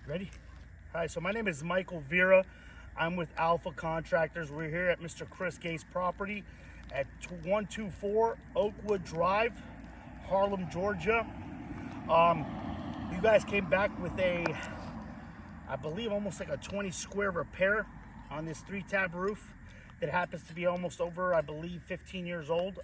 Ready? Hi, so my name is Michael Vera. I'm with Alpha Contractors. We're here at Mr. Chris Gay's property at 124 Oakwood Drive, Harlem, Georgia. You guys came back with I believe almost like a 20 square repair on this 3-tab roof that happens to be almost over, I believe, 15 years old.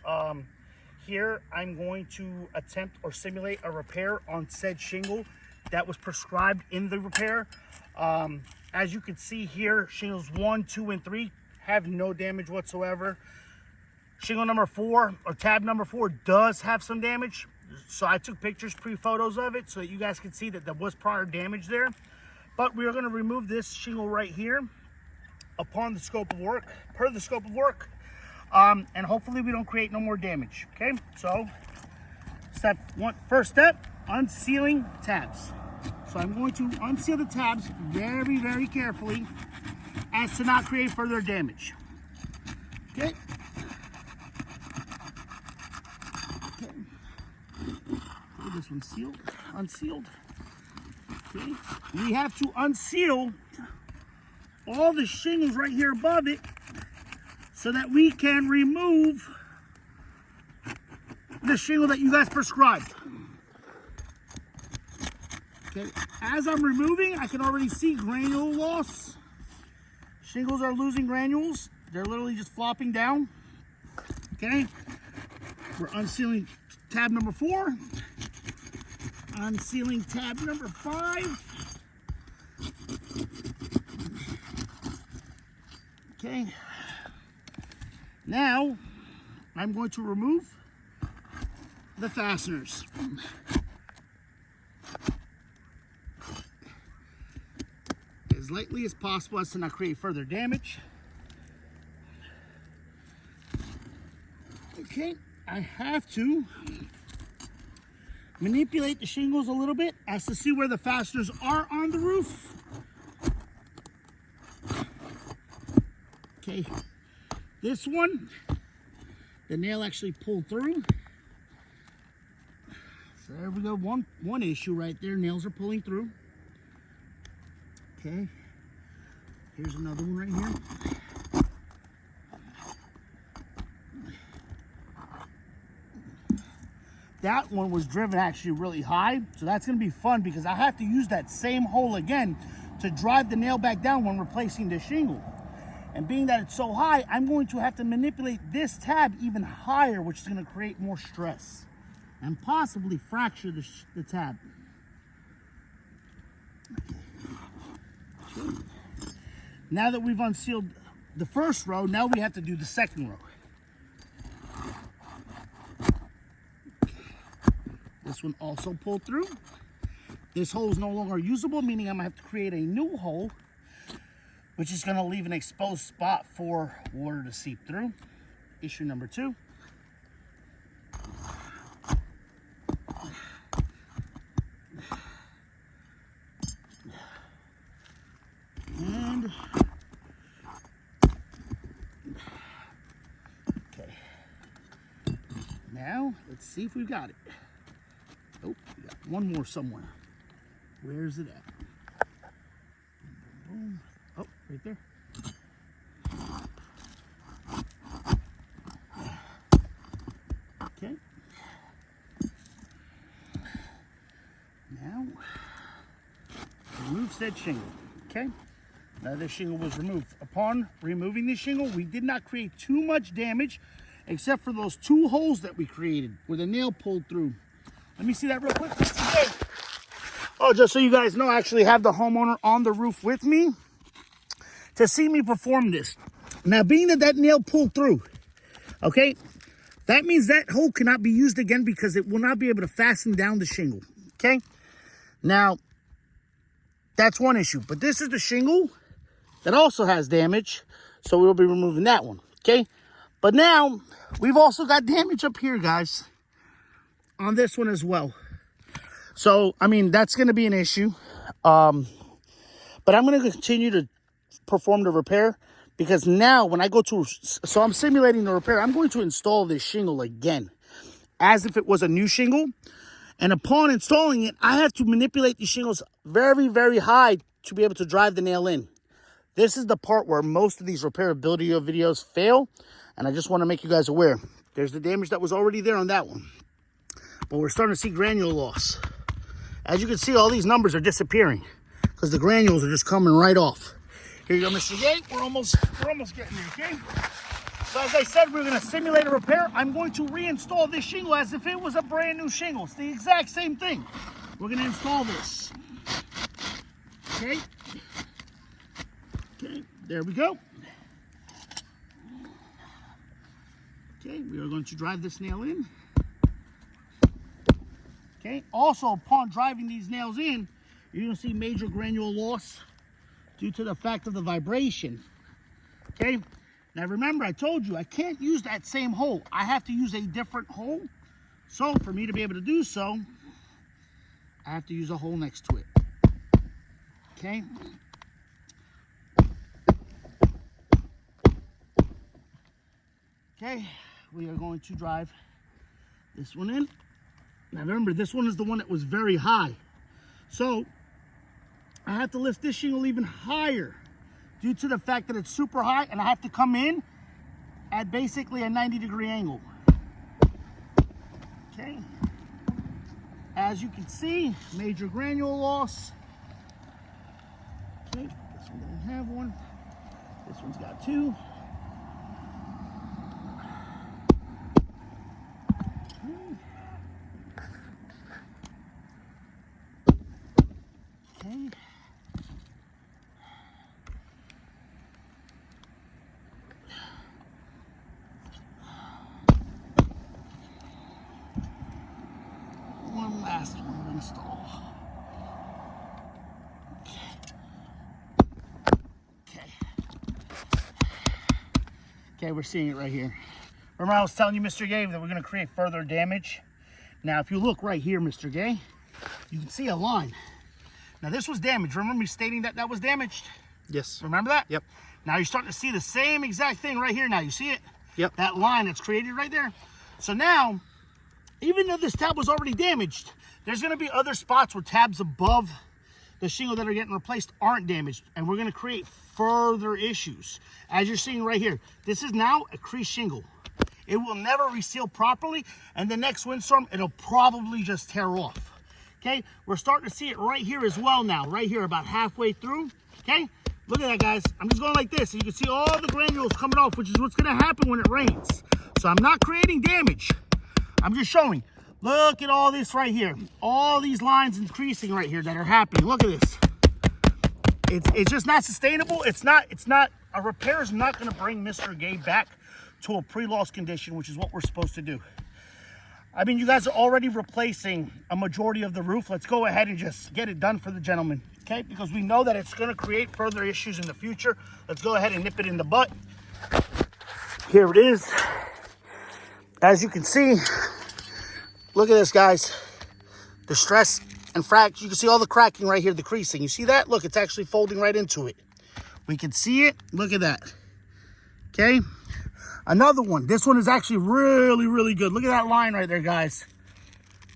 Here, I'm going to attempt or simulate a repair on said shingle that was prescribed in the repair. As you can see here, shingles 1, 2, and 3 have no damage whatsoever. Shingle number 4, or tab number 4, does have some damage. So I took pictures, pre-photos of it, so that you guys can see that there was prior damage there. But we are going to remove this shingle right here upon the scope of work, per the scope of work. And hopefully we don't create no more damage. Okay, so first step, unsealing tabs. So I'm going to unseal the tabs very, very carefully as to not create further damage. Okay. Okay. This one's sealed, unsealed. Okay. We have to unseal all the shingles right here above it so that we can remove the shingle that you guys prescribed. Okay, as I'm removing, I can already see granule loss. Shingles are losing granules. They're literally just flopping down. Okay, we're unsealing tab number 4. Unsealing tab number 5. Okay, now I'm going to remove the fasteners. As lightly as possible as to not create further damage. Okay, I have to manipulate the shingles a little bit as to see where the fasteners are on the roof. Okay, this one, the nail actually pulled through. So there we go, one issue right there, nails are pulling through. Okay, here's another one right here. That one was driven actually really high, so that's going to be fun because I have to use that same hole again to drive the nail back down when replacing the shingle. And being that it's so high, I'm going to have to manipulate this tab even higher, which is going to create more stress and possibly fracture the tab. Okay. Now that we've unsealed the first row, now we have to do the second row. This one also pulled through. This hole is no longer usable, meaning I'm gonna have to create a new hole, which is gonna leave an exposed spot for water to seep through. Issue number 2. And okay. Now let's see if we've got it. Oh, we got one more somewhere. Where's it at? Boom, boom, boom. Oh, right there. Okay. Now, remove said shingle. Okay. Now this shingle was removed. Upon removing the shingle, we did not create too much damage, except for those 2 holes that we created where the nail pulled through. Let me see that real quick. Oh, just so you guys know, I actually have the homeowner on the roof with me to see me perform this. Now, being that nail pulled through, okay, that means that hole cannot be used again because it will not be able to fasten down the shingle, okay? Now, that's one issue, but this is the shingle that also has damage, so we'll be removing that one, okay? But now, we've also got damage up here, guys, on this one as well. So, I mean, that's going to be an issue. But I'm going to continue to perform the repair because now when I go to, so I'm simulating the repair, I'm going to install this shingle again as if it was a new shingle. And upon installing it, I have to manipulate these shingles very, very high to be able to drive the nail in. This is the part where most of these repairability videos fail. And I just want to make you guys aware. There's the damage that was already there on that one. But we're starting to see granule loss. As you can see, all these numbers are disappearing because the granules are just coming right off. Here you go, Mr. Gay. We're almost getting there, okay? So as I said, we're going to simulate a repair. I'm going to reinstall this shingle as if it was a brand new shingle. It's the exact same thing. We're going to install this. Okay. Okay, there we go. Okay, we are going to drive this nail in. Okay, also upon driving these nails in, you're going to see major granule loss due to the fact of the vibration. Okay, now remember I told you I can't use that same hole. I have to use a different hole. So for me to be able to do so, I have to use a hole next to it. Okay. Okay, we are going to drive this one in. Now remember, this one is the one that was very high. So I have to lift this shingle even higher due to the fact that it's super high, and I have to come in at basically a 90-degree angle. Okay. As you can see, major granule loss. Okay, this one doesn't have one. This one's got two. Okay. One last one to install. Okay, we're seeing it right here. Remember I was telling you, Mr. Gay, that we're going to create further damage? Now, if you look right here, Mr. Gay, you can see a line. Now, this was damaged. Remember me stating that that was damaged? Yes. Remember that? Yep. Now, you're starting to see the same exact thing right here. Now, you see it? Yep. That line that's created right there. So now, even though this tab was already damaged, there's going to be other spots where tabs above the shingle that are getting replaced aren't damaged, and we're going to create further issues. As you're seeing right here, this is now a creased shingle. It will never reseal properly, and the next windstorm, it'll probably just tear off. Okay, we're starting to see it right here as well now, right here about halfway through. Okay, look at that, guys. I'm just going like this, and you can see all the granules coming off, which is what's going to happen when it rains. So I'm not creating damage. I'm just showing. Look at all this right here. All these lines increasing right here that are happening. Look at this. It's just not sustainable. It's not, a repair is not gonna bring Mr. Gay back to a pre-loss condition, which is what we're supposed to do. I mean, you guys are already replacing a majority of the roof. Let's go ahead and just get it done for the gentleman, okay? Because we know that it's gonna create further issues in the future. Let's go ahead and nip it in the butt. Here it is. As you can see, look at this, guys. The stress and fracture. You can see all the cracking right here, the creasing. You see that? Look, it's actually folding right into it. We can see it. Look at that. Okay. Another one. This one is actually really, really good. Look at that line right there, guys.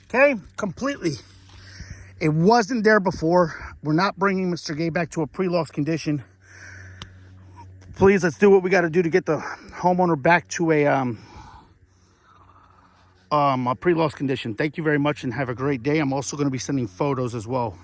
Okay. Completely. It wasn't there before. We're not bringing Mr. Gay back to a pre-loss condition. Please, let's do what we got to do to get the homeowner back to a pre-loss condition. Thank you very much and have a great day. I'm also going to be sending photos as well.